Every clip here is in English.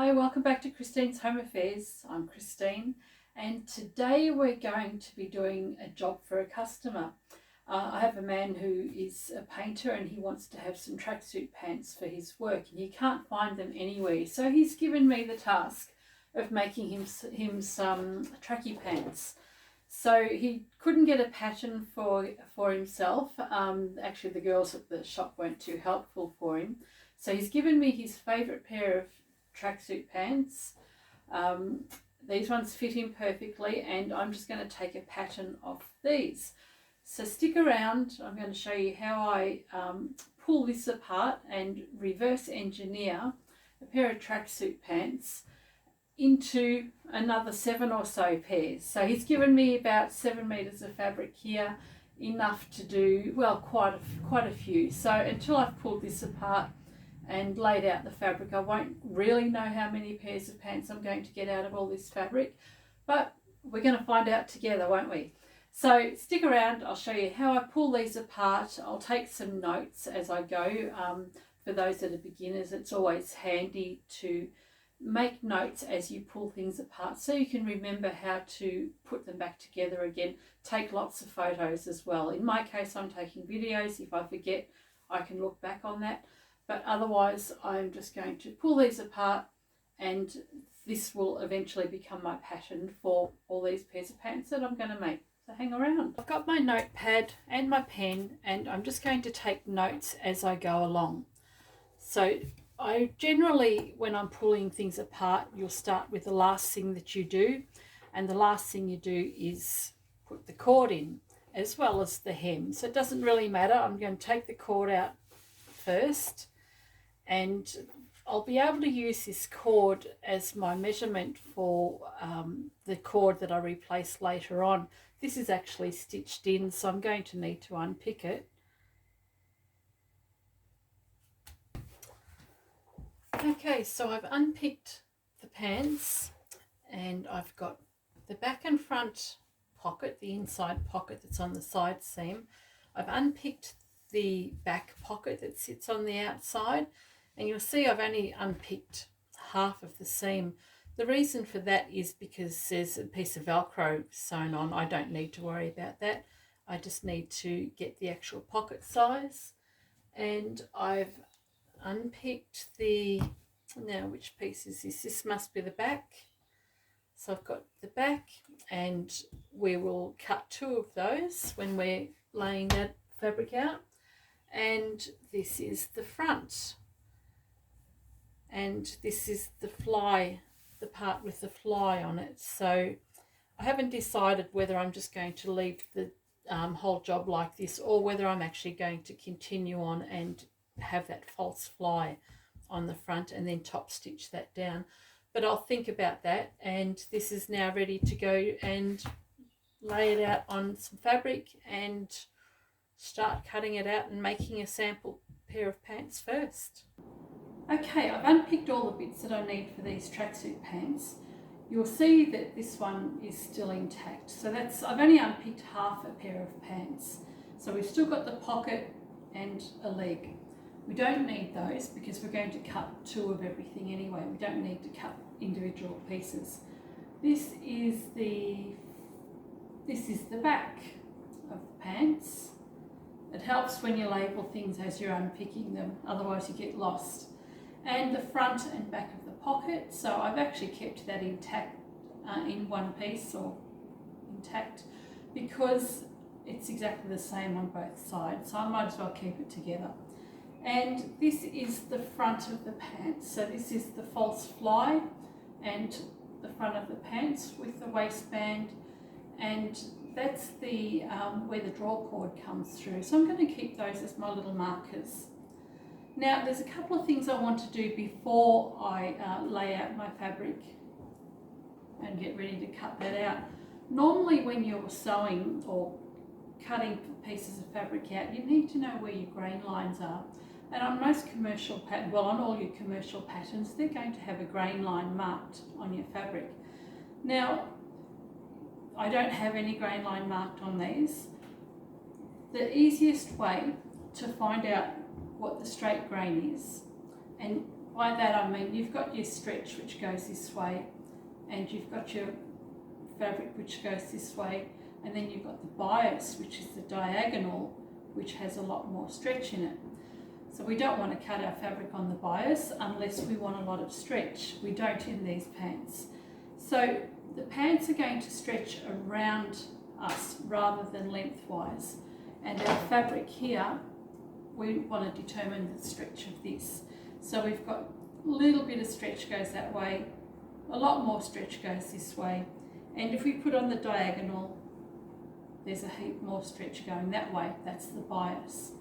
Hi, welcome back to Christine's Home Affairs. I'm Christine, and today we're going to be doing a job for a customer. I have a man who is a painter and he wants to have some tracksuit pants for his work and he can't find them anywhere. So he's given me the task of making him some tracky pants. So he couldn't get a pattern for himself. Actually, the girls at the shop weren't too helpful for him. So he's given me his favourite pair of tracksuit pants. These ones fit him perfectly, and I'm just going to take a pattern of these. So stick around. I'm going to show you how I pull this apart and reverse engineer a pair of tracksuit pants into another 7 or so pairs. So he's given me about 7 meters of fabric here, enough to do, well, quite a few. So until I've pulled this apart and laid out the fabric, I won't really know how many pairs of pants I'm going to get out of all this fabric, but we're going to find out together, won't we? So stick around, I'll show you how I pull these apart. I'll take some notes as I go. For those that are beginners, it's always handy to make notes as you pull things apart so you can remember how to put them back together again. Take lots of photos as well. In my case, I'm taking videos. If I forget, I can look back on that. But otherwise, I'm just going to pull these apart, and this will eventually become my pattern for all these pairs of pants that I'm going to make. So hang around. I've got my notepad and my pen, and I'm just going to take notes as I go along. So I generally, when I'm pulling things apart, you'll start with the last thing that you do, and the last thing you do is put the cord in as well as the hem. So it doesn't really matter. I'm going to take the cord out first, and I'll be able to use this cord as my measurement for the cord that I replace later on. This is actually stitched in, so I'm going to need to unpick it. Okay, so I've unpicked the pants, and I've got the back and front pocket, the inside pocket that's on the side seam. I've unpicked the back pocket that sits on the outside, and you'll see I've only unpicked half of the seam. The reason for that is because there's a piece of Velcro sewn on. I don't need to worry about that. I just need to get the actual pocket size. And I've unpicked now which piece is this? This must be the back. So I've got the back, and we will cut 2 of those when we're laying that fabric out. And this is the front, and this is the fly, the part with the fly on it. So I haven't decided whether I'm just going to leave the whole job like this, or whether I'm actually going to continue on and have that false fly on the front and then top stitch that down. But I'll think about that, and this is now ready to go and lay it out on some fabric and start cutting it out and making a sample pair of pants first. Okay, I've unpicked all the bits that I need for these tracksuit pants. You'll see that this one is still intact. So I've only unpicked half a pair of pants. So we've still got the pocket and a leg. We don't need those because we're going to cut 2 of everything anyway. We don't need to cut individual pieces. This is the back of the pants. It helps when you label things as you're unpicking them, otherwise you get lost. And the front and back of the pocket. So I've actually kept that intact in one piece, or intact, because it's exactly the same on both sides. So I might as well keep it together. And this is the front of the pants. So this is the false fly and the front of the pants with the waistband, and that's the where the draw cord comes through. So I'm going to keep those as my little markers. Now there's a couple of things I want to do before I lay out my fabric and get ready to cut that out. Normally when you're sewing or cutting pieces of fabric out, you need to know where your grain lines are. And on most commercial patterns, well, on all your commercial patterns, they're going to have a grain line marked on your fabric. Now, I don't have any grain line marked on these. The easiest way to find out what the straight grain is, and By that I mean you've got your stretch which goes this way, and you've got your fabric which goes this way, and then you've got the bias, which is the diagonal, which has a lot more stretch in it. So we don't want to cut our fabric on the bias unless we want a lot of stretch. We don't in these pants. So the pants are going to stretch around us rather than lengthwise. And our fabric here, we want to determine the stretch of this. So we've got a little bit of stretch goes that way, a lot more stretch goes this way. And if we put on the diagonal, there's a heap more stretch going that way. That's the bias.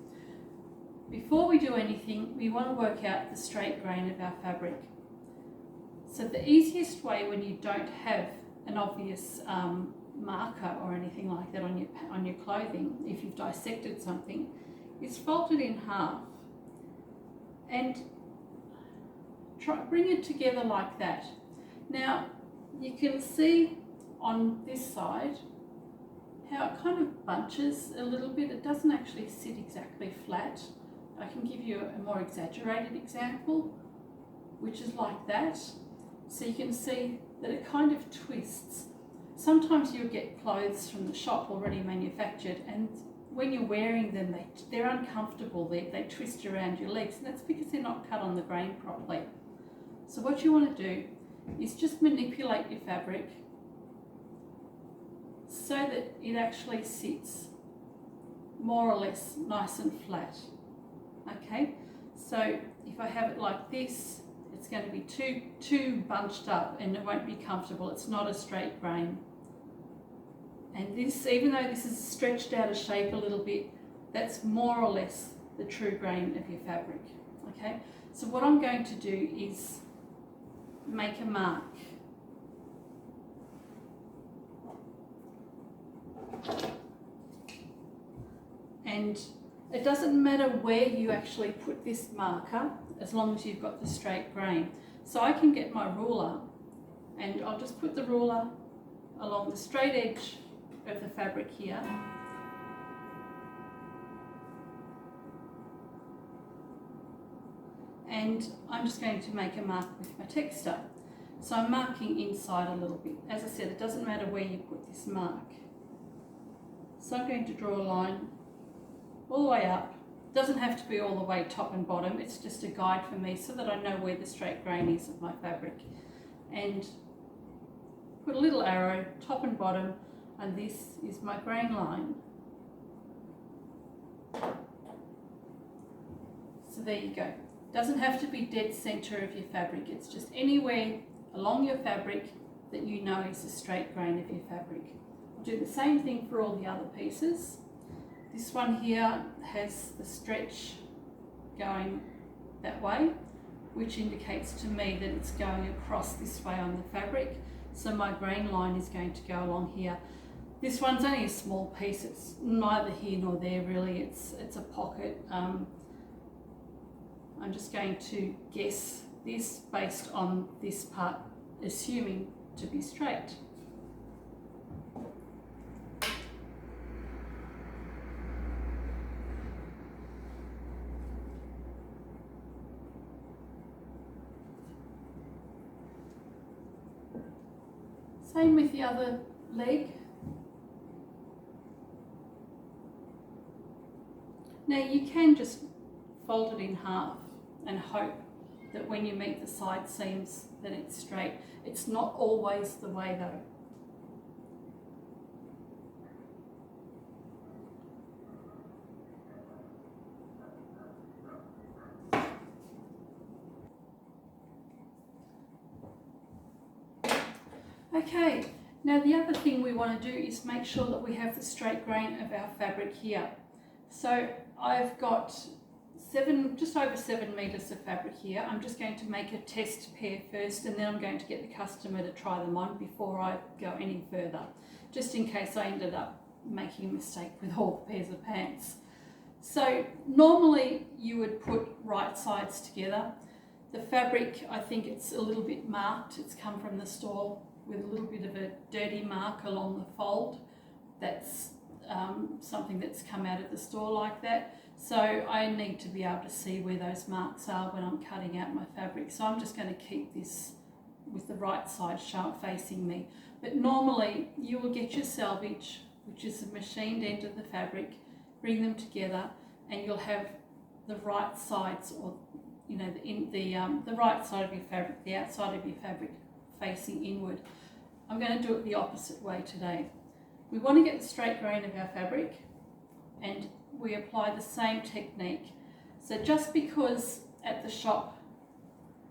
Before we do anything, we want to work out the straight grain of our fabric. So the easiest way when you don't have an obvious marker or anything like that on your clothing, if you've dissected something, is fold it in half and bring it together like that. Now you can see on this side how it kind of bunches a little bit. It doesn't actually sit exactly flat. I can give you a more exaggerated example, which is like that. So you can see that it kind of twists. Sometimes you'll get clothes from the shop already manufactured, and when you're wearing them, they're uncomfortable. They twist around your legs, and that's because they're not cut on the grain properly. So what you want to do is just manipulate your fabric so that it actually sits more or less nice and flat. Okay, so if I have it like this, it's going to be too bunched up and it won't be comfortable. It's not a straight grain. And this, even though this is stretched out of shape a little bit, that's more or less the true grain of your fabric. Okay, so what I'm going to do is make a mark. And it doesn't matter where you actually put this marker, as long as you've got the straight grain. So I can get my ruler, and I'll just put the ruler along the straight edge of the fabric here. And I'm just going to make a mark with my texter. So I'm marking inside a little bit. As I said, it doesn't matter where you put this mark. So I'm going to draw a line all the way up. It doesn't have to be all the way top and bottom. It's just a guide for me so that I know where the straight grain is of my fabric. And put a little arrow top and bottom, and this is my grain line. So there you go. Doesn't have to be dead center of your fabric. It's just anywhere along your fabric that you know is the straight grain of your fabric. I'll do the same thing for all the other pieces. This one here has the stretch going that way, which indicates to me that it's going across this way on the fabric. So my grain line is going to go along here. This one's only a small piece. It's neither here nor there really. It's a pocket. I'm just going to guess this based on this part, assuming to be straight. Same with the other leg. Now you can just fold it in half and hope that when you meet the side seams that it's straight. It's not always the way though. Okay, now the other thing we want to do is make sure that we have the straight grain of our fabric here. So I've got just over 7 meters of fabric here. I'm just going to make a test pair first, and then I'm going to get the customer to try them on before I go any further, just in case I ended up making a mistake with all the pairs of pants. So normally you would put right sides together. The fabric, I think it's a little bit marked. It's come from the store with a little bit of a dirty mark along the fold. That's something that's come out of the store like that. So I need to be able to see where those marks are when I'm cutting out my fabric. So I'm just going to keep this with the right side facing me. But normally you will get your selvage, which is the machined end of the fabric, bring them together, and you'll have the right sides, or the right side of your fabric, the outside of your fabric facing inward. I'm going to do it the opposite way today. We want to get the straight grain of our fabric, and we apply the same technique. So just because at the shop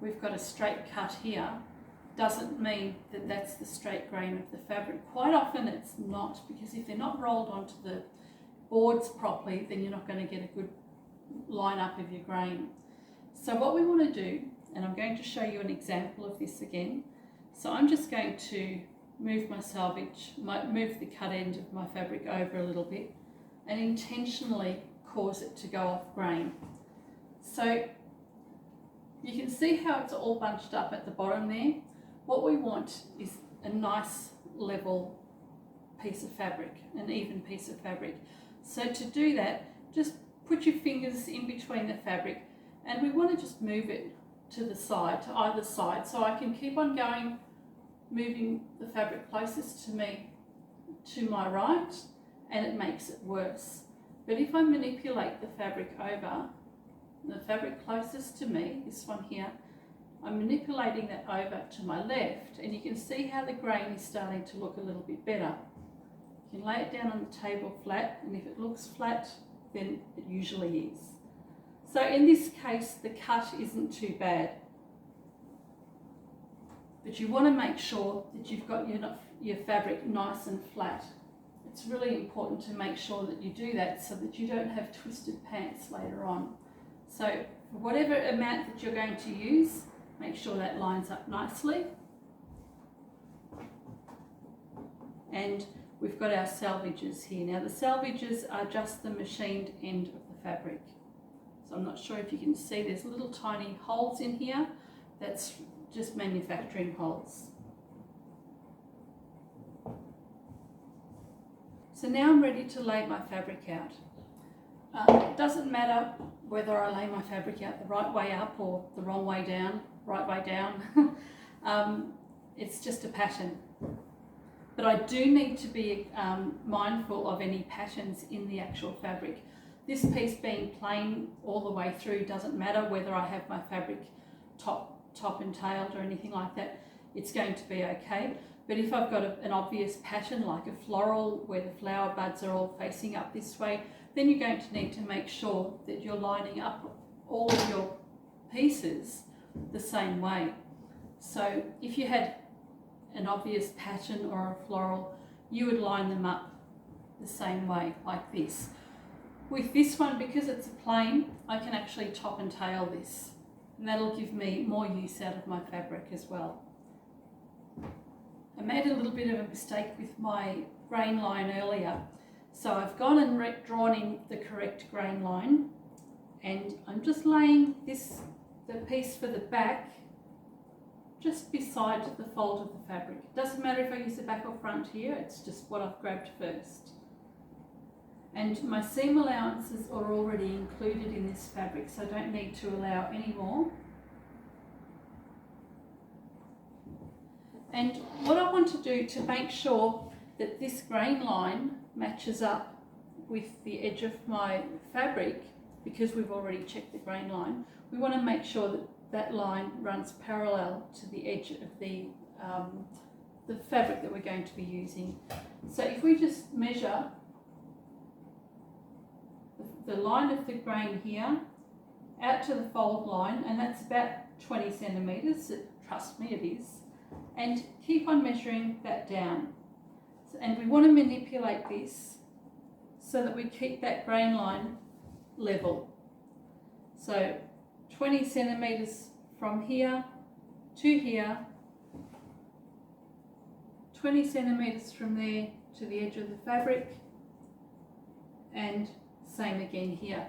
we've got a straight cut here doesn't mean that that's the straight grain of the fabric. Quite often it's not, because if they're not rolled onto the boards properly, then you're not going to get a good line up of your grain. So what we want to do, and I'm going to show you an example of this again. So I'm just going to move my selvage, move the cut end of my fabric over a little bit, and intentionally cause it to go off grain. So you can see how it's all bunched up at the bottom there. What we want is a nice level piece of fabric, an even piece of fabric. So to do that, just put your fingers in between the fabric, and we want to just move it to the side, to either side, so I can keep on going, moving the fabric closest to me to my right, and it makes it worse. But if I manipulate the fabric over, the fabric closest to me, this one here, I'm manipulating that over to my left, and you can see how the grain is starting to look a little bit better. You can lay it down on the table flat, and if it looks flat, then it usually is. So in this case, the cut isn't too bad. But you want to make sure that you've got your fabric nice and flat. It's really important to make sure that you do that so that you don't have twisted pants later on. So for whatever amount that you're going to use, make sure that lines up nicely. And we've got our selvages here. Now the selvages are just the machined end of the fabric. So I'm not sure if you can see, there's little tiny holes in here. That's just manufacturing holes. So now I'm ready to lay my fabric out. It doesn't matter whether I lay my fabric out the right way up or the wrong way down, right way down. It's just a pattern. But I do need to be mindful of any patterns in the actual fabric. This piece being plain all the way through doesn't matter whether I have my fabric top and tailed or anything like that, it's going to be okay. But if I've got an obvious pattern like a floral where the flower buds are all facing up this way, then you're going to need to make sure that you're lining up all of your pieces the same way. So if you had an obvious pattern or a floral, you would line them up the same way, like this. With this one, because it's a plain, I can actually top and tail this, and that'll give me more use out of my fabric as well. I made a little bit of a mistake with my grain line earlier, so I've gone and drawn in the correct grain line, and I'm just laying the piece for the back just beside the fold of the fabric. It doesn't matter if I use the back or front here, it's just what I've grabbed first. And my seam allowances are already included in this fabric, so I don't need to allow any more. And what I want to do to make sure that this grain line matches up with the edge of my fabric, because we've already checked the grain line, we want to make sure that that line runs parallel to the edge of the fabric that we're going to be using. So if we just measure the line of the grain here out to the fold line, and that's about 20 centimetres, trust me it is, and keep on measuring that down. And we want to manipulate this so that we keep that grain line level. So 20 centimetres from here to here, 20 centimetres from there to the edge of the fabric, and same again here.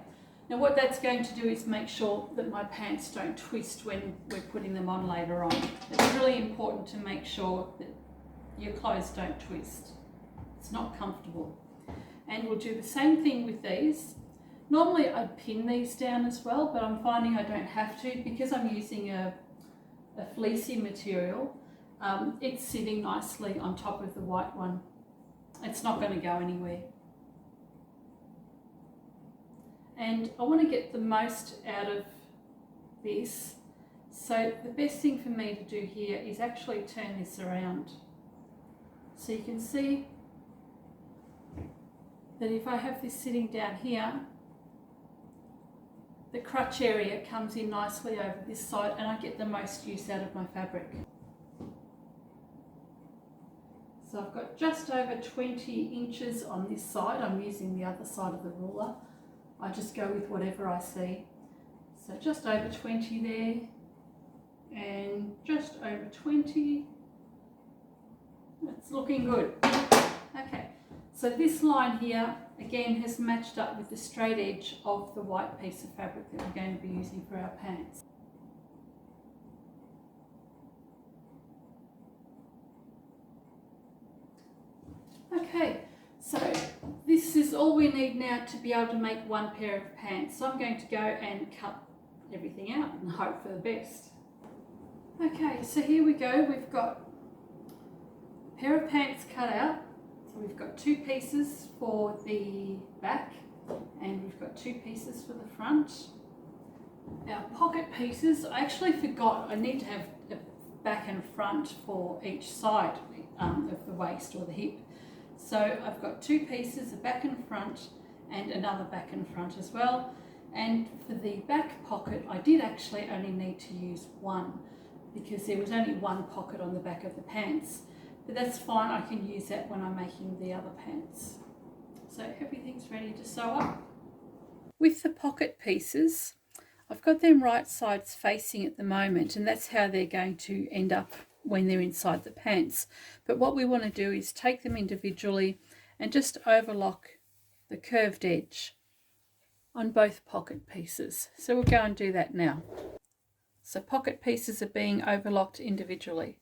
Now what that's going to do is make sure that my pants don't twist when we're putting them on later on. It's really important to make sure that your clothes don't twist. It's not comfortable. And we'll do the same thing with these. Normally I'd pin these down as well, but I'm finding I don't have to because I'm using a fleecy material. It's sitting nicely on top of the white one. It's not going to go anywhere. And I want to get the most out of this. So the best thing for me to do here is actually turn this around. So you can see that if I have this sitting down here, the crutch area comes in nicely over this side and I get the most use out of my fabric. So I've got just over 20 inches on this side. I'm using the other side of the ruler. I just go with whatever I see. So just over 20 there and just over 20. It's looking good. Okay, so this line here again has matched up with the straight edge of the white piece of fabric that we're going to be using for our pants. Okay, so this is all we need now to be able to make one pair of pants. So I'm going to go and cut everything out and hope for the best. Okay, so here we go. We've got a pair of pants cut out. So we've got 2 pieces for the back and we've got 2 pieces for the front. Our pocket pieces, I actually forgot I need to have a back and front for each side of the waist or the hip. So I've got 2 pieces, a back and front and another back and front as well. And for the back pocket, I did actually only need to use one because there was only one pocket on the back of the pants. But that's fine, I can use that when I'm making the other pants. So everything's ready to sew up. With the pocket pieces, I've got them right sides facing at the moment, and that's how they're going to end up when they're inside the pants. But what we want to do is take them individually and just overlock the curved edge on both pocket pieces. So we'll go and do that now. So pocket pieces are being overlocked individually.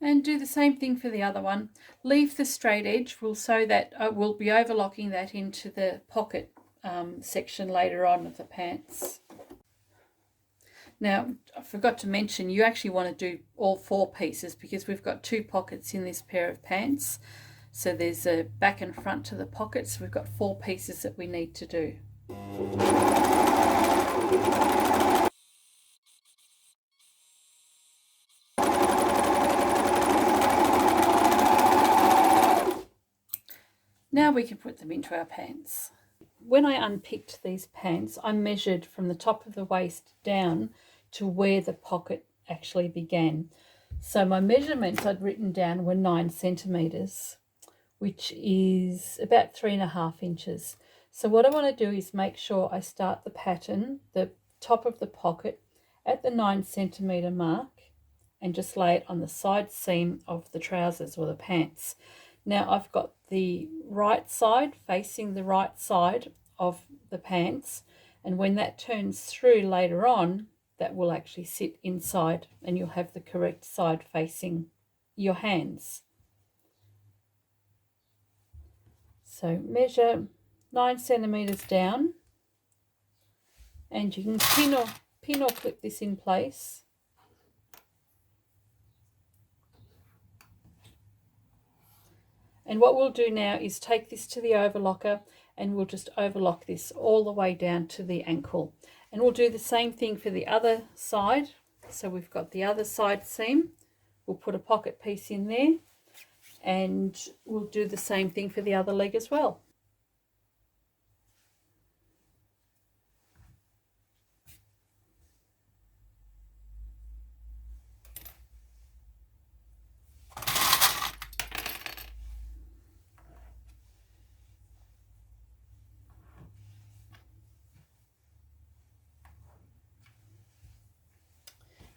And do the same thing for the other one. Leave the straight edge. We'll sew that, we'll be overlocking that into the pocket section later on of the pants. Now, I forgot to mention, you actually want to do all 4 pieces because we've got 2 pockets in this pair of pants. So there's a back and front to the pockets. We've got 4 pieces that we need to do. Now we can put them into our pants. When I unpicked these pants, I measured from the top of the waist down to where the pocket actually began. So my measurements I'd written down were 9 centimetres, which is about 3.5 inches. So what I want to do is make sure I start the pattern, the top of the pocket, at the 9 centimetre mark and just lay it on the side seam of the trousers or the pants. Now I've got the right side facing the right side of the pants, and when that turns through later on, that will actually sit inside and you'll have the correct side facing your hands. So measure 9 centimetres down, and you can pin or clip this in place. And what we'll do now is take this to the overlocker and we'll just overlock this all the way down to the ankle. And we'll do the same thing for the other side. So we've got the other side seam. We'll put a pocket piece in there and we'll do the same thing for the other leg as well.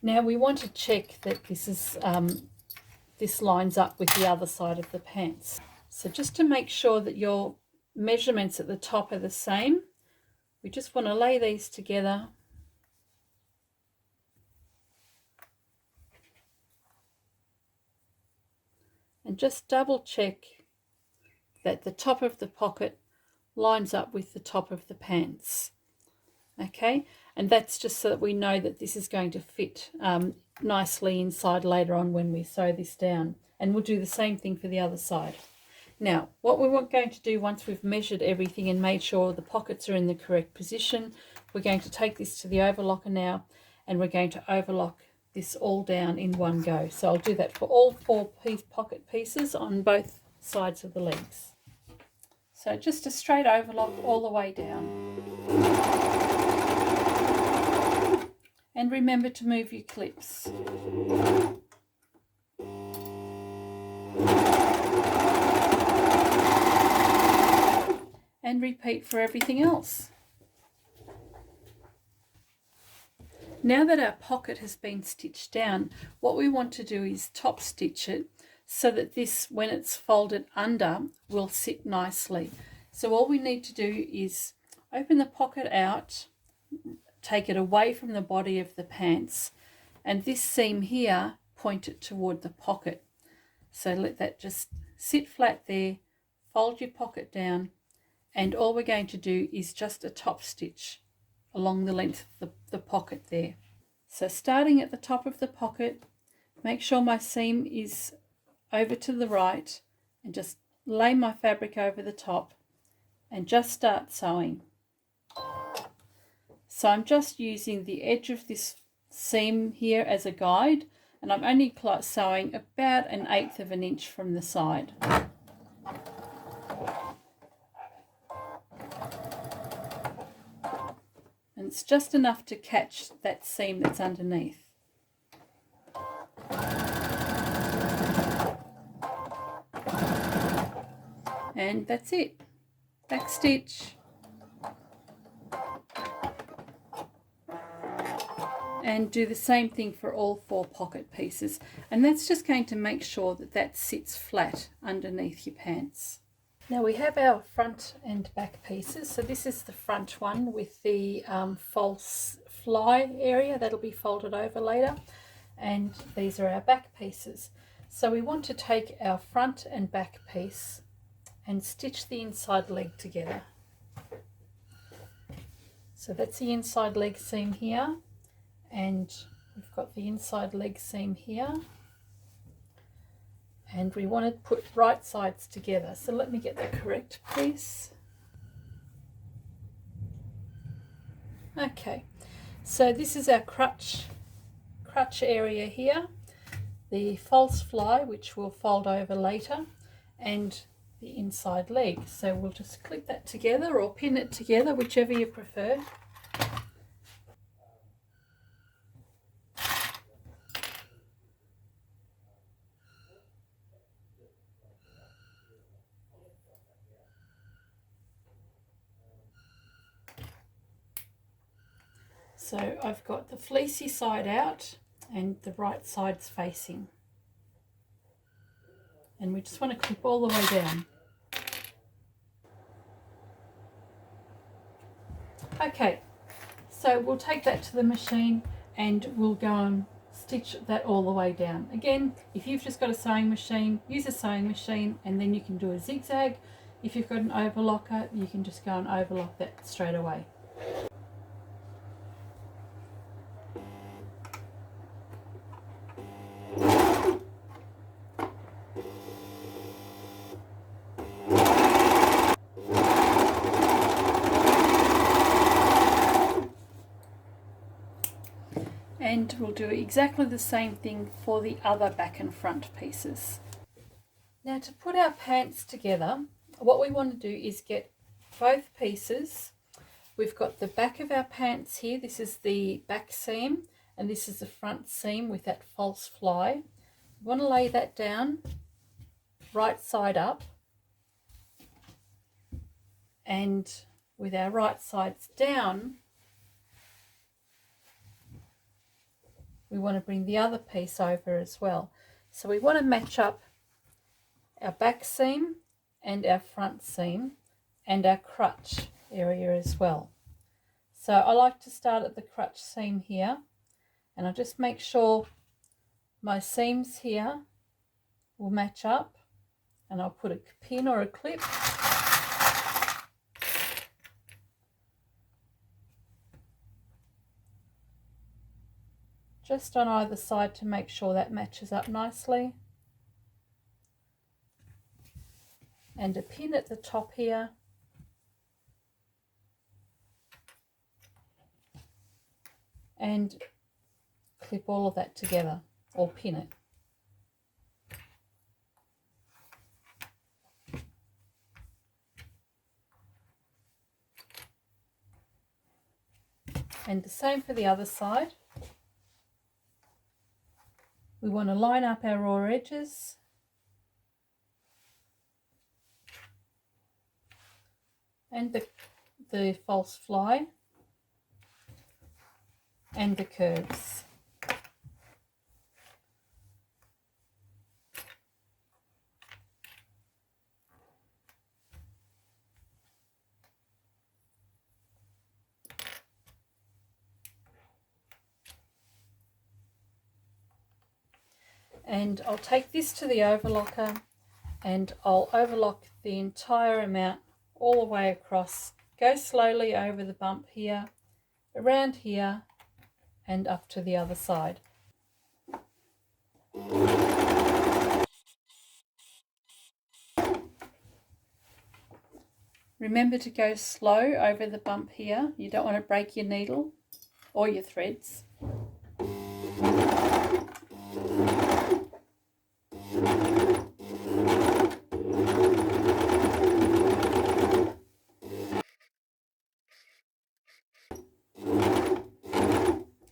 Now we want to check that this lines up with the other side of the pants. So just to make sure that your measurements at the top are the same, we just want to lay these together and just double check that the top of the pocket lines up with the top of the pants. Okay, and that's just so that we know that this is going to fit nicely inside later on when we sew this down. And we'll do the same thing for the other side. Now, what we're going to do once we've measured everything and made sure the pockets are in the correct position, we're going to take this to the overlocker now, and we're going to overlock this all down in one go. So I'll do that for all 4 pocket pieces on both sides of the legs. So just a straight overlock all the way down. And remember to move your clips. And repeat for everything else. Now that our pocket has been stitched down, what we want to do is top stitch it so that this, when it's folded under, will sit nicely. So all we need to do is open the pocket out, take it away from the body of the pants, and this seam here, point it toward the pocket. So let that just sit flat there, fold your pocket down, and all we're going to do is just a top stitch along the length of the pocket there. So starting at the top of the pocket, make sure my seam is over to the right, and just lay my fabric over the top and just start sewing. So I'm just using the edge of this seam here as a guide, and I'm only sewing about 1/8 of an inch from the side. And it's just enough to catch that seam that's underneath. And that's it. Back stitch. And do the same thing for all 4 pocket pieces. And that's just going to make sure that that sits flat underneath your pants. Now we have our front and back pieces. So this is the front one with the false fly area that'll be folded over later. And these are our back pieces. So we want to take our front and back piece and stitch the inside leg together. So that's the inside leg seam here, and we've got the inside leg seam here, and we want to put right sides together. So let me get the correct piece. Okay, so this is our crutch area here, the false fly, which we'll fold over later, and the inside leg. So we'll just clip that together or pin it together, whichever you prefer. So I've got the fleecy side out and the right side's facing. And we just want to clip all the way down. Okay, so we'll take that to the machine and we'll go and stitch that all the way down. Again, if you've just got a sewing machine, use a sewing machine, and then you can do a zigzag. If you've got an overlocker, you can just go and overlock that straight away. And we'll do exactly the same thing for the other back and front pieces. Now to put our pants together, what we want to do is get both pieces. We've got the back of our pants here. This is the back seam, and this is the front seam with that false fly. We want to lay that down right side up, and with our right sides down, we want to bring the other piece over as well. So we want to match up our back seam and our front seam and our crutch area as well. So I like to start at the crutch seam here, and I just make sure my seams here will match up, and I'll put a pin or a clip just on either side to make sure that matches up nicely, and a pin at the top here, and clip all of that together or pin it. And the same for the other side. We want to line up our raw edges and the false fly and the curves. And I'll take this to the overlocker and I'll overlock the entire amount all the way across. Go slowly over the bump here, around here, and up to the other side. Remember to go slow over the bump here. You don't want to break your needle or your threads.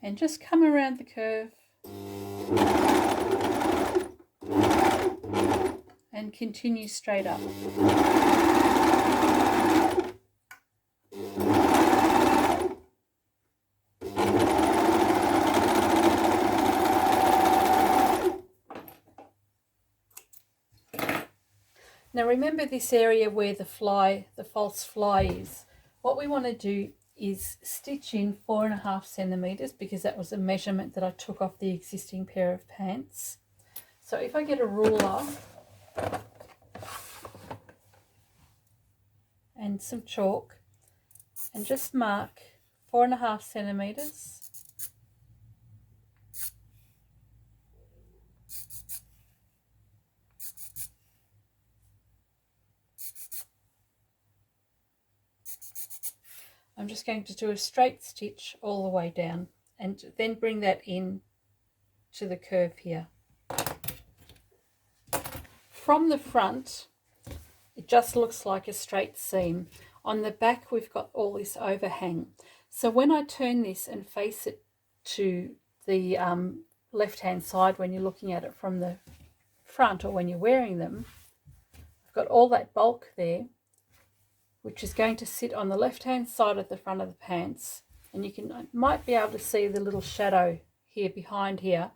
And just come around the curve and continue straight up. Now remember this area where the false fly is. What we want to do is stitch in 4.5 centimeters, because that was a measurement that I took off the existing pair of pants. So if I get a ruler and some chalk and just mark 4.5 centimeters, I'm just going to do a straight stitch all the way down and then bring that in to the curve here. From the front, it just looks like a straight seam. On the back, we've got all this overhang. So when I turn this and face it to the left-hand side, when you're looking at it from the front or when you're wearing them, I've got all that bulk there, which is going to sit on the left-hand side of the front of the pants. And you might be able to see the little shadow here behind here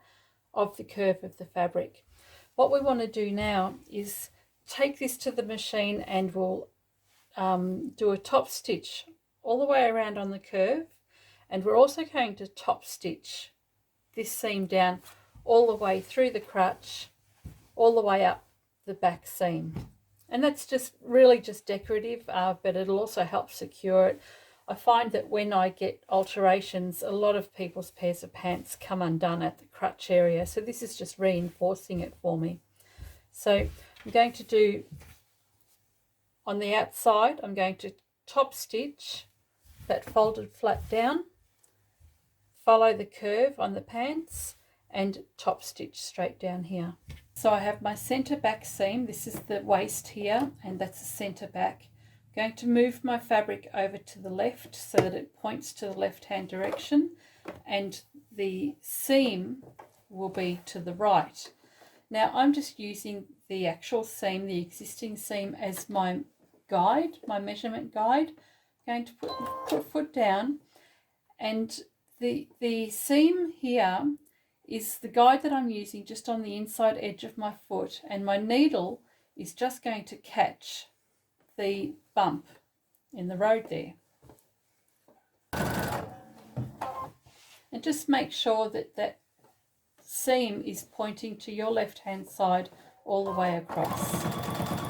of the curve of the fabric. What we want to do now is take this to the machine and we'll do a top stitch all the way around on the curve, and we're also going to top stitch this seam down all the way through the crutch, all the way up the back seam. And that's just really just decorative, but it'll also help secure it. I find that when I get alterations, a lot of people's pairs of pants come undone at the crutch area, so this is just reinforcing it for me. So I'm going to do, on the outside, I'm going to top stitch that folded flat down, follow the curve on the pants, and top stitch straight down here. So I have my centre back seam. This is the waist here, and that's the centre back. I'm going to move my fabric over to the left so that it points to the left-hand direction, and the seam will be to the right. Now I'm just using the actual seam, the existing seam, as my guide, my measurement guide. I'm going to put foot down, and the seam here is the guide that I'm using just on the inside edge of my foot, and my needle is just going to catch the bump in the road there. And just make sure that that seam is pointing to your left hand side all the way across.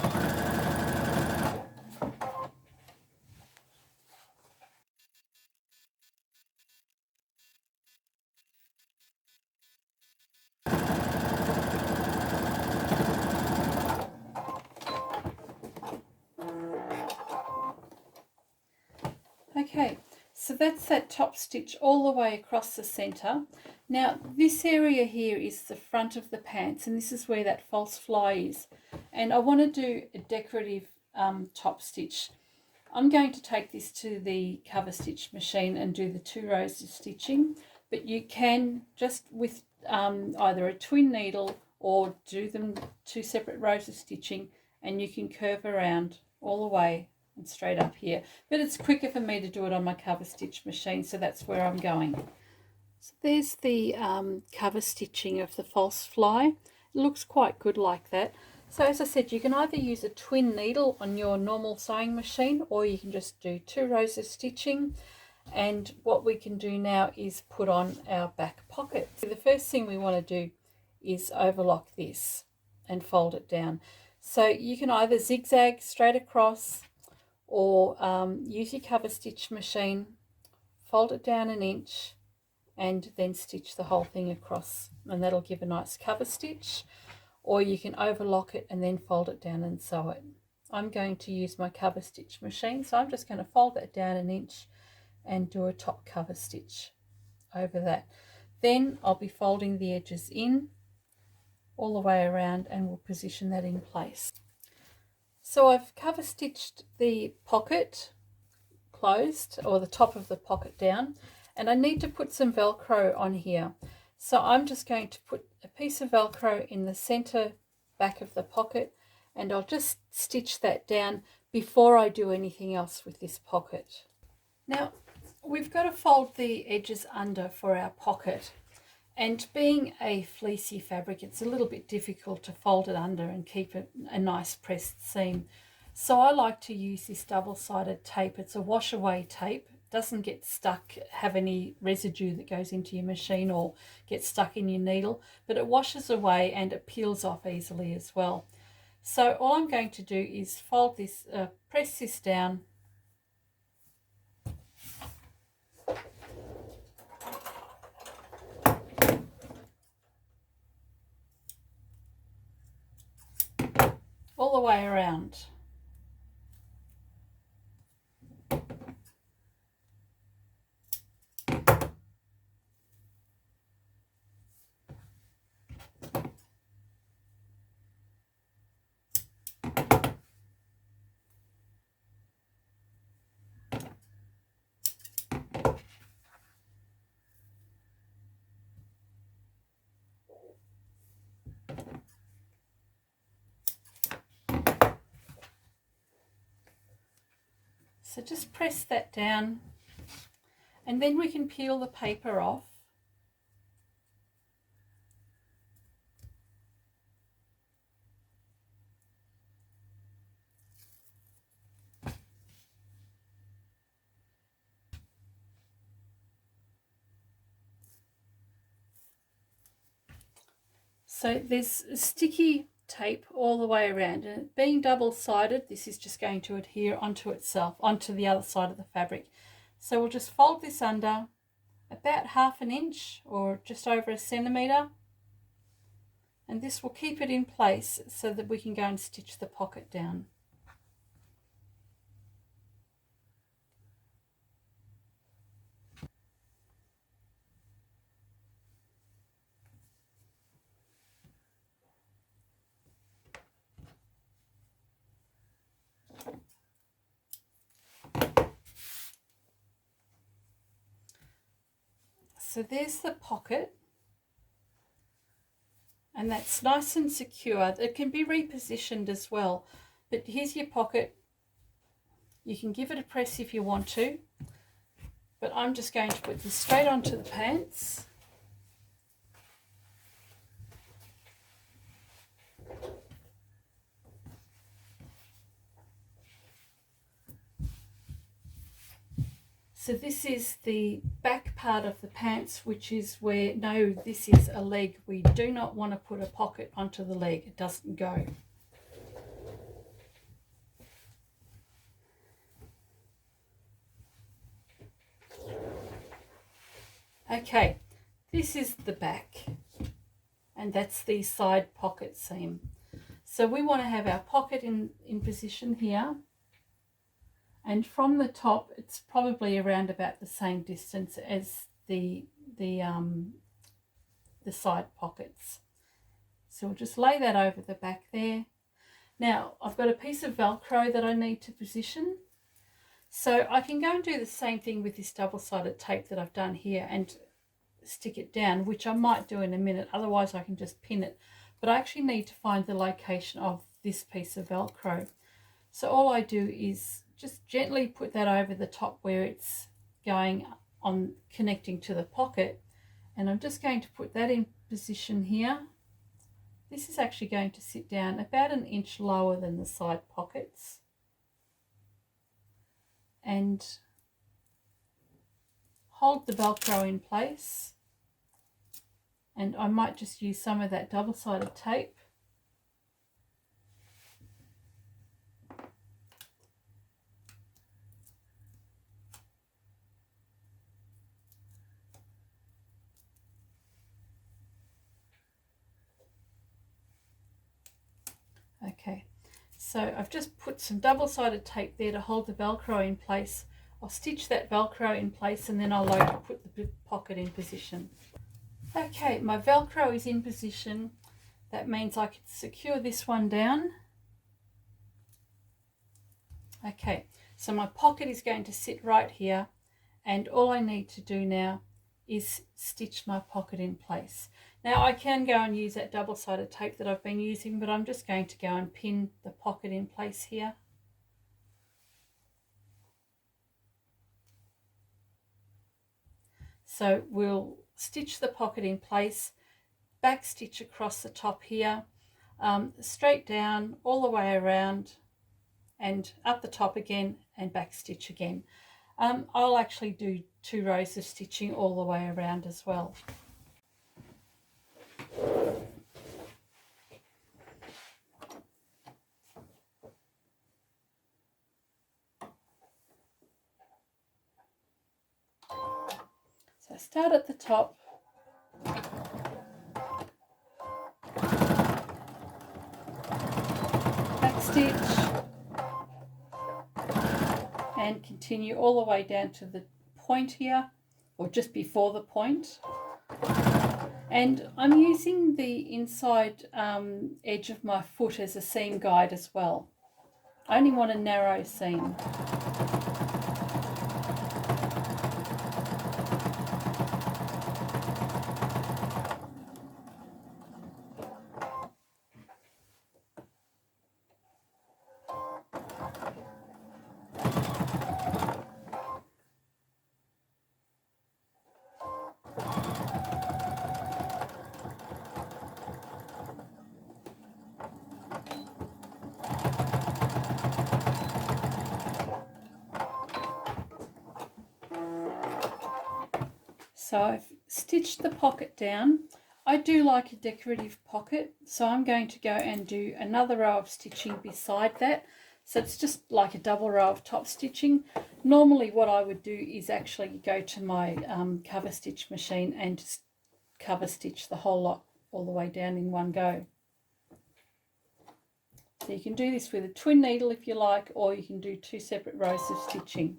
Okay, so that's that top stitch all the way across the centre. Now this area here is the front of the pants, and this is where that false fly is. And I want to do a decorative top stitch. I'm going to take this to the cover stitch machine and do the 2 rows of stitching, but you can just with either a twin needle or do them 2 separate rows of stitching, and you can curve around all the way and straight up here. But it's quicker for me to do it on my cover stitch machine, so that's where I'm going. So there's the cover stitching of the false fly. It looks quite good like that. So as I said, you can either use a twin needle on your normal sewing machine, or you can just do 2 rows of stitching. And what we can do now is put on our back pocket. So the first thing we want to do is overlock this and fold it down. So you can either zigzag straight across, or use your cover stitch machine, fold it down 1 inch, and then stitch the whole thing across, and that'll give a nice cover stitch. Or you can overlock it and then fold it down and sew it. I'm going to use my cover stitch machine, so I'm just going to fold that down 1 inch and do a top cover stitch over that. Then I'll be folding the edges in all the way around, and we'll position that in place. So I've cover stitched the pocket closed, or the top of the pocket down, and I need to put some Velcro on here. So I'm just going to put a piece of Velcro in the center back of the pocket, and I'll just stitch that down before I do anything else with this pocket. Now we've got to fold the edges under for our pocket, and being a fleecy fabric, it's a little bit difficult to fold it under and keep it a nice pressed seam. So I like to use this double-sided tape. It's a wash away tape. It doesn't get stuck, have any residue that goes into your machine or get stuck in your needle, but it washes away and it peels off easily as well. So all I'm going to do is fold this, press this down, all the way around. So just press that down, and then we can peel the paper off. So there's sticky tape all the way around, and being double-sided, this is just going to adhere onto itself, onto the other side of the fabric. So we'll just fold this under about 1/2 inch or just over 1 centimetre, and this will keep it in place so that we can go and stitch the pocket down. So there's the pocket, and that's nice and secure. It can be repositioned as well, but here's your pocket. You can give it a press if you want to, but I'm just going to put this straight onto the pants. So this is the back part of the pants, which is where, no, this is a leg. We do not want to put a pocket onto the leg. It doesn't go. Okay, this is the back, and that's the side pocket seam. So we want to have our pocket in position here, and from the top it's probably around about the same distance as the side pockets. So we'll just lay that over the back there. Now I've got a piece of Velcro that I need to position, so I can go and do the same thing with this double-sided tape that I've done here and stick it down, which I might do in a minute, otherwise I can just pin it. But I actually need to find the location of this piece of Velcro. So all I do is just gently put that over the top where it's going on, connecting to the pocket, and I'm just going to put that in position here. This is actually going to sit down about an inch lower than the side pockets, and hold the Velcro in place. And I might just use some of that double-sided tape. Okay, so I've just put some double-sided tape there to hold the Velcro in place. I'll stitch that Velcro in place and then I'll put the pocket in position. Okay, my Velcro is in position. That means I can secure this one down. Okay, so my pocket is going to sit right here, and all I need to do now is stitch my pocket in place. Now I can go and use that double-sided tape that I've been using, but I'm just going to go and pin the pocket in place here. So we'll stitch the pocket in place, back stitch across the top here, straight down all the way around and up the top again and back stitch again. I'll actually do 2 rows of stitching all the way around as well. So start at the top, back stitch, and continue all the way down to the point here, or just before the point. And I'm using the inside edge of my foot as a seam guide as well. I only want a narrow seam. So I've stitched the pocket down. I do like a decorative pocket, so I'm going to go and do another row of stitching beside that. So it's just like a double row of top stitching. Normally what I would do is actually go to my cover stitch machine and just cover stitch the whole lot all the way down in one go. So you can do this with a twin needle if you like, or you can do 2 separate rows of stitching.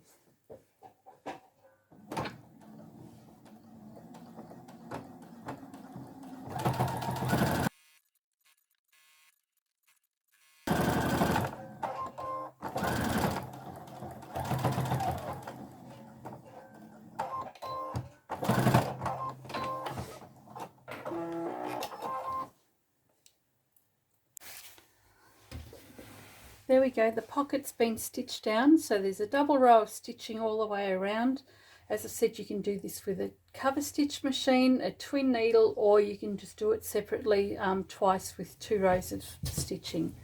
There we go, the pocket's been stitched down, so there's a double row of stitching all the way around. As I said, you can do this with a cover stitch machine, a twin needle, or you can just do it separately twice with 2 rows of stitching.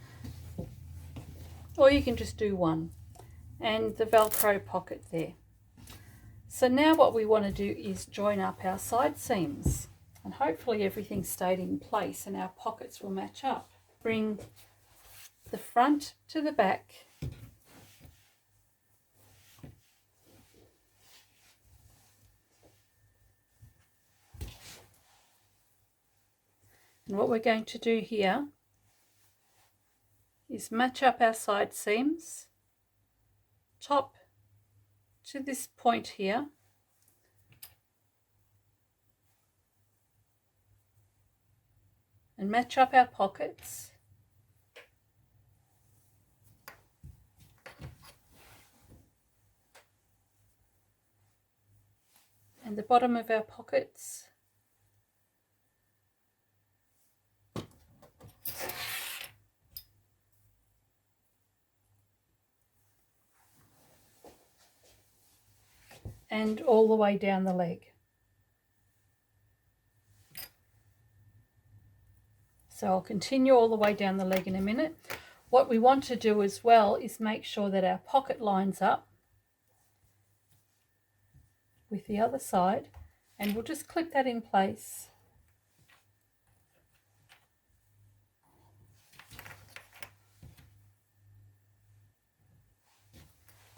Or you can just do 1. And the Velcro pocket there. So now what we want to do is join up our side seams. And hopefully everything stayed in place and our pockets will match up. Bring the front to the back, and what we're going to do here is match up our side seams top to this point here. And match up our pockets. And the bottom of our pockets. And all the way down the leg. So I'll continue all the way down the leg in a minute. What we want to do as well is make sure that our pocket lines up with the other side, and we'll just clip that in place.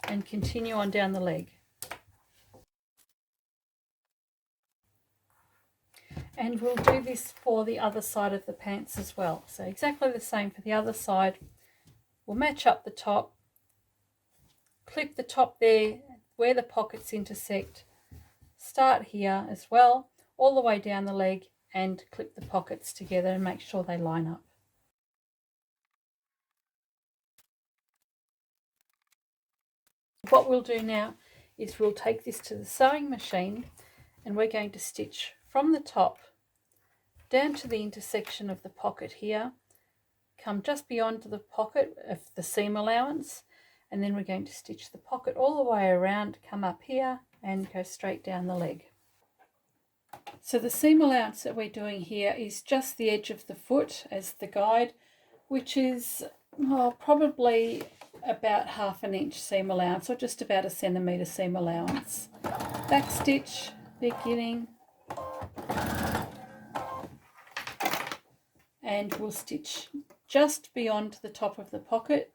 And continue on down the leg. And we'll do this for the other side of the pants as well. So exactly the same for the other side. We'll match up the top, clip the top there where the pockets intersect, start here as well, all the way down the leg, and clip the pockets together and make sure they line up. What we'll do now is we'll take this to the sewing machine and we're going to stitch from the top down to the intersection of the pocket here, come just beyond the pocket of the seam allowance, and then we're going to stitch the pocket all the way around, come up here and go straight down the leg. So the seam allowance that we're doing here is just the edge of the foot as the guide, which is probably about 1/2 inch seam allowance, or just about 1 centimetre seam allowance. Back stitch beginning, and we'll stitch just beyond the top of the pocket.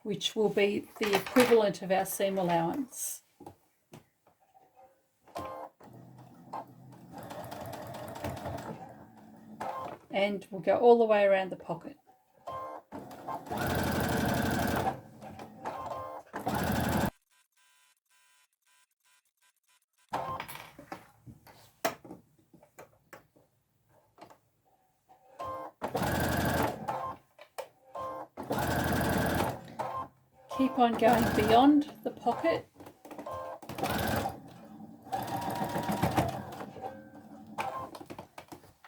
Which will be the equivalent of our seam allowance. And we'll go all the way around the pocket. Keep on going beyond the pocket.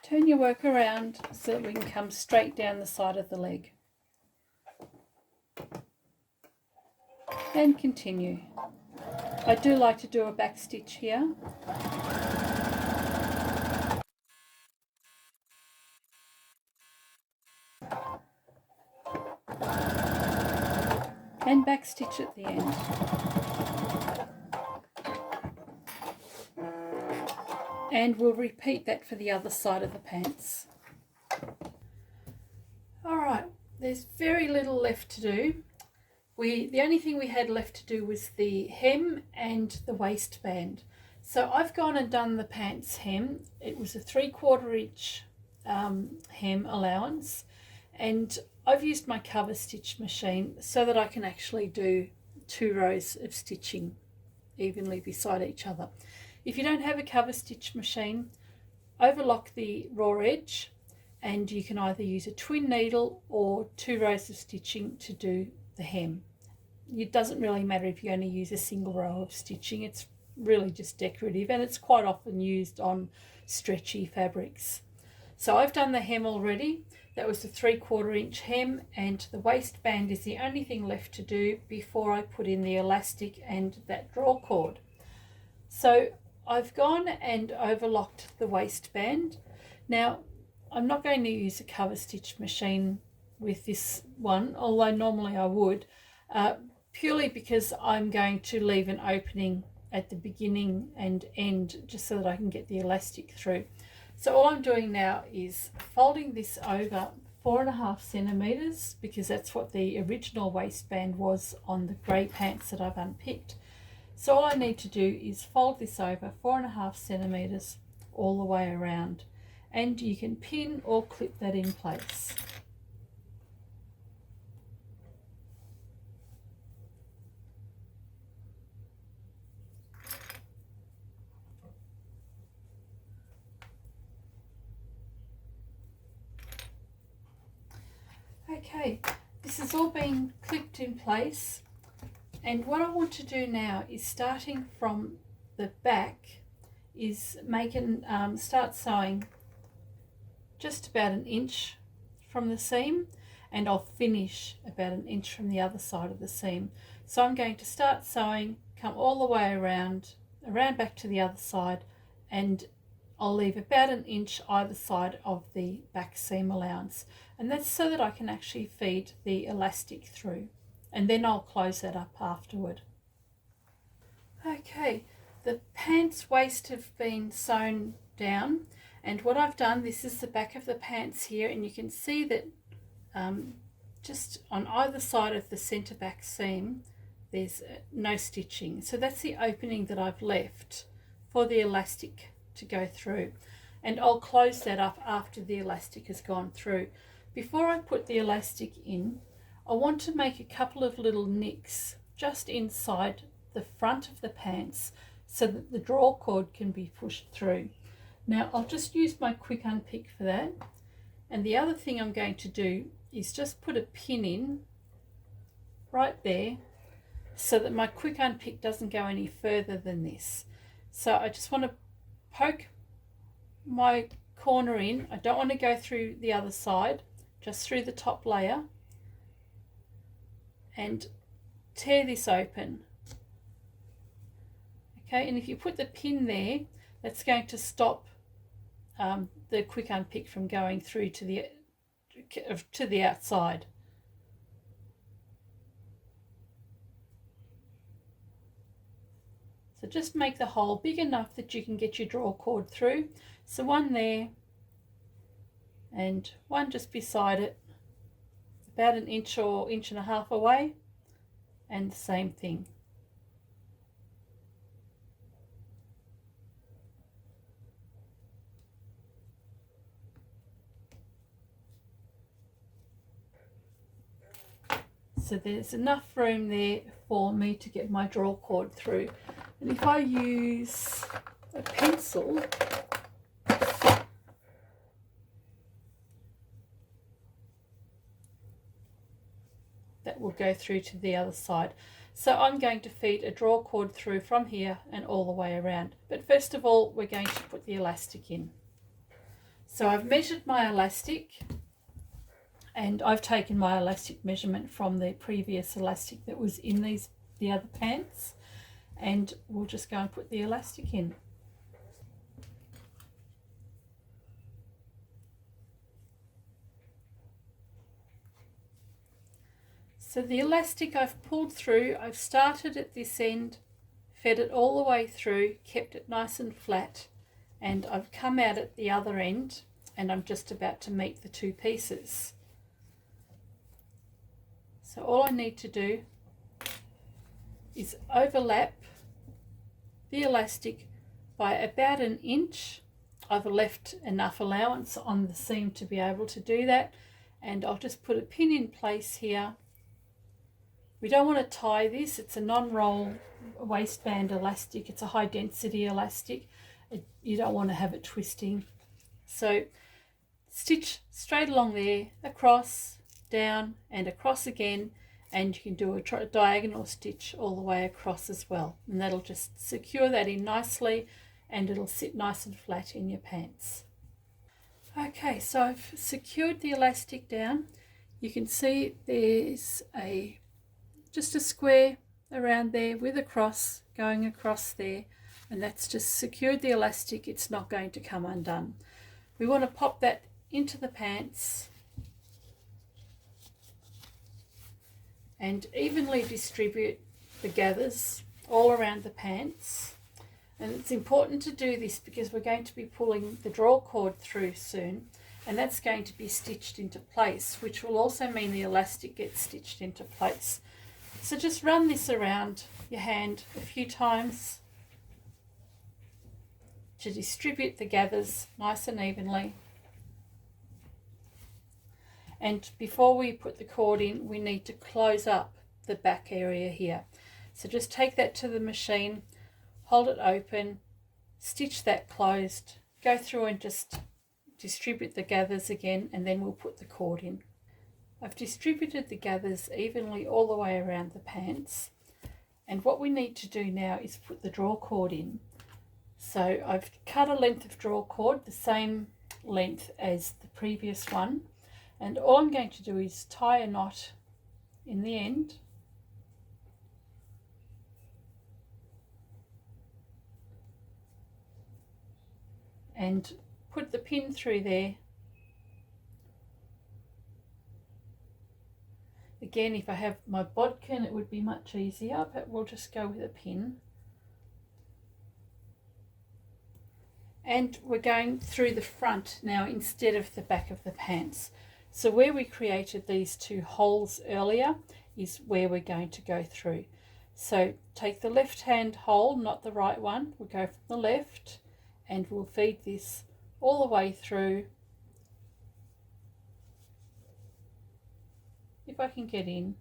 Turn your work around so that we can come straight down the side of the leg. And continue. I do like to do a back stitch here. And back stitch at the end. And we'll repeat that for the other side of the pants. Alright, there's very little left to do. The only thing we had left to do was the hem and the waistband. So I've gone and done the pants hem. It was a 3/4 inch hem allowance, and I've used my cover stitch machine so that I can actually do 2 rows of stitching evenly beside each other. If you don't have a cover stitch machine, overlock the raw edge, and you can either use a twin needle or 2 rows of stitching to do the hem. It doesn't really matter if you only use a single row of stitching. It's really just decorative, and it's quite often used on stretchy fabrics. So I've done the hem already. That was the 3/4 inch hem, and the waistband is the only thing left to do before I put in the elastic and that draw cord. So I've gone and overlocked the waistband. Now I'm not going to use a cover stitch machine with this one, although normally I would, purely because I'm going to leave an opening at the beginning and end just so that I can get the elastic through. So all I'm doing now is folding this over 4.5 centimetres, because that's what the original waistband was on the grey pants that I've unpicked. So all I need to do is fold this over 4.5 centimetres all the way around, and you can pin or clip that in place. Okay, this has all been clipped in place, and what I want to do now is, starting from the back, is start sewing just about an inch from the seam, and I'll finish about an inch from the other side of the seam. So I'm going to start sewing, come all the way around back to the other side, and I'll leave about an inch either side of the back seam allowance, and that's so that I can actually feed the elastic through, and then I'll close that up afterward. Okay, the pants waist have been sewn down, and what I've done, this is the back of the pants here, and you can see that just on either side of the centre back seam there's no stitching, so that's the opening that I've left for the elastic to go through, and I'll close that up after the elastic has gone through. Before I put the elastic in, I want to make a couple of little nicks just inside the front of the pants so that the draw cord can be pushed through. Now I'll just use my quick unpick for that, and the other thing I'm going to do is just put a pin in right there so that my quick unpick doesn't go any further than this. So I just want to poke my corner in. I don't want to go through the other side, just through the top layer, and tear this open. Okay, and if you put the pin there, that's going to stop the quick unpick from going through to the outside. So just make the hole big enough that you can get your draw cord through. So one there and one just beside it, about an inch or inch and a half away, and the same thing. So there's enough room there for me to get my draw cord through. And if I use a pencil, that will go through to the other side. So I'm going to feed a draw cord through from here and all the way around. But first of all, we're going to put the elastic in. So I've measured my elastic, and I've taken my elastic measurement from the previous elastic that was in the other pants, and we'll just go and put the elastic in. So the elastic I've pulled through, I've started at this end, fed it all the way through, kept it nice and flat, and I've come out at the other end, and I'm just about to meet the two pieces. So all I need to do is overlap the elastic by about an inch. I've left enough allowance on the seam to be able to do that, and I'll just put a pin in place here. We don't want to tie this, it's a non-roll waistband elastic, it's a high density elastic. You don't want to have it twisting. So stitch straight along there, across, down and across again, and you can do a diagonal stitch all the way across as well, and that'll just secure that in nicely, and it'll sit nice and flat in your pants. Okay, so I've secured the elastic down. You can see there's just a square around there with a cross going across there, and that's just secured the elastic. It's not going to come undone. We want to pop that into the pants and evenly distribute the gathers all around the pants. And it's important to do this because we're going to be pulling the draw cord through soon, and that's going to be stitched into place, which will also mean the elastic gets stitched into place. So just run this around your hand a few times, to distribute the gathers nice and evenly. And before we put the cord in, we need to close up the back area here. So just take that to the machine, hold it open, stitch that closed, go through and just distribute the gathers again, and then we'll put the cord in. I've distributed the gathers evenly all the way around the pants, and what we need to do now is put the draw cord in. So I've cut a length of draw cord, the same length as the previous one, and all I'm going to do is tie a knot in the end, and put the pin through there. Again, if I have my bodkin, it would be much easier, but we'll just go with a pin. And we're going through the front now instead of the back of the pants. So where we created these two holes earlier is where we're going to go through. So take the left hand hole, not the right one. We'll go from the left and we'll feed this all the way through. If I can get in.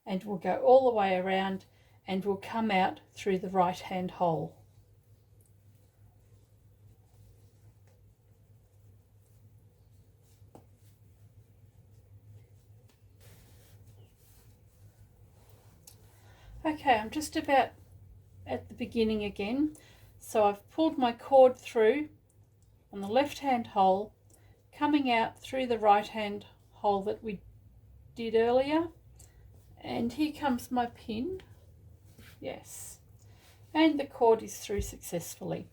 And we'll go all the way around and we'll come out through the right hand hole. Okay, I'm just about at the beginning again. So I've pulled my cord through on the left hand hole, coming out through the right hand hole that we did earlier. And here comes my pin. Yes. And the cord is through successfully.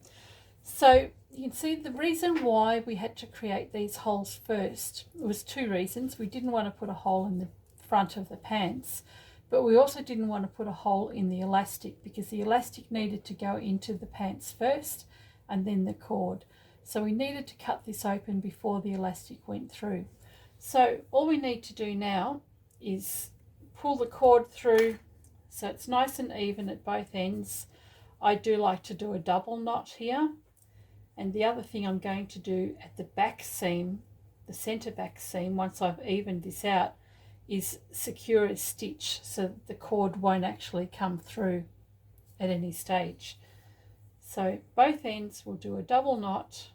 So you can see the reason why we had to create these holes first was two reasons. We didn't want to put a hole in the front of the pants, but we also didn't want to put a hole in the elastic because the elastic needed to go into the pants first and then the cord. So we needed to cut this open before the elastic went through. So all we need to do now is pull the cord through so it's nice and even at both ends. I do like to do a double knot here. And the other thing I'm going to do at the back seam, the center back seam, once I've evened this out, is secure a stitch so that the cord won't actually come through at any stage. So both ends will do a double knot.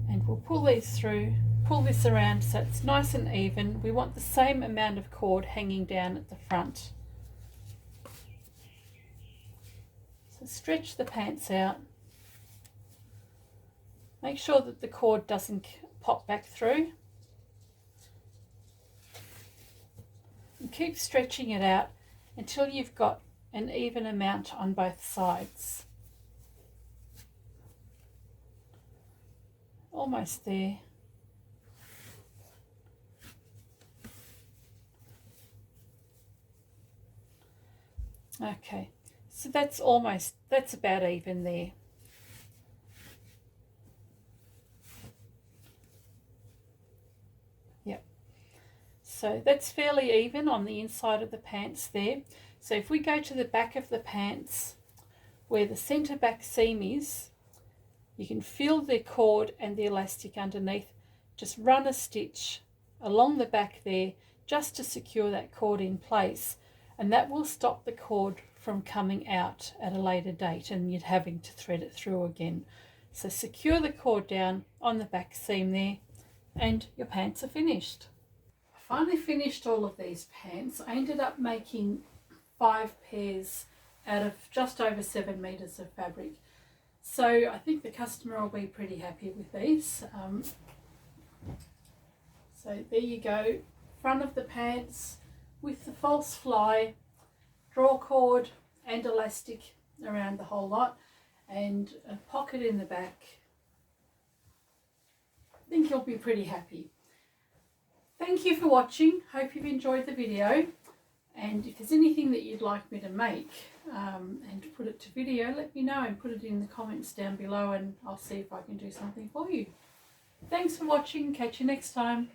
And we'll pull these through, pull this around so it's nice and even. We want the same amount of cord hanging down at the front. So stretch the pants out. Make sure that the cord doesn't pop back through. And keep stretching it out until you've got an even amount on both sides. Almost there. Okay, so that's about even there. Yep. So that's fairly even on the inside of the pants there. So if we go to the back of the pants, where the center back seam is, you can feel the cord and the elastic underneath. Just run a stitch along the back there just to secure that cord in place, and that will stop the cord from coming out at a later date and you're having to thread it through again. So secure the cord down on the back seam there and your pants are finished. I finally finished all of these pants. I ended up making 5 pairs out of just over 7 meters of fabric. So I think the customer will be pretty happy with these. So there you go, front of the pants with the false fly, draw cord and elastic around the whole lot, and a pocket in the back. I think you'll be pretty happy. Thank you for watching. Hope you've enjoyed the video, And if there's anything that you'd like me to make and put it to video, let me know and put it in the comments down below, and I'll see if I can do something for you. Thanks for watching. Catch you next time.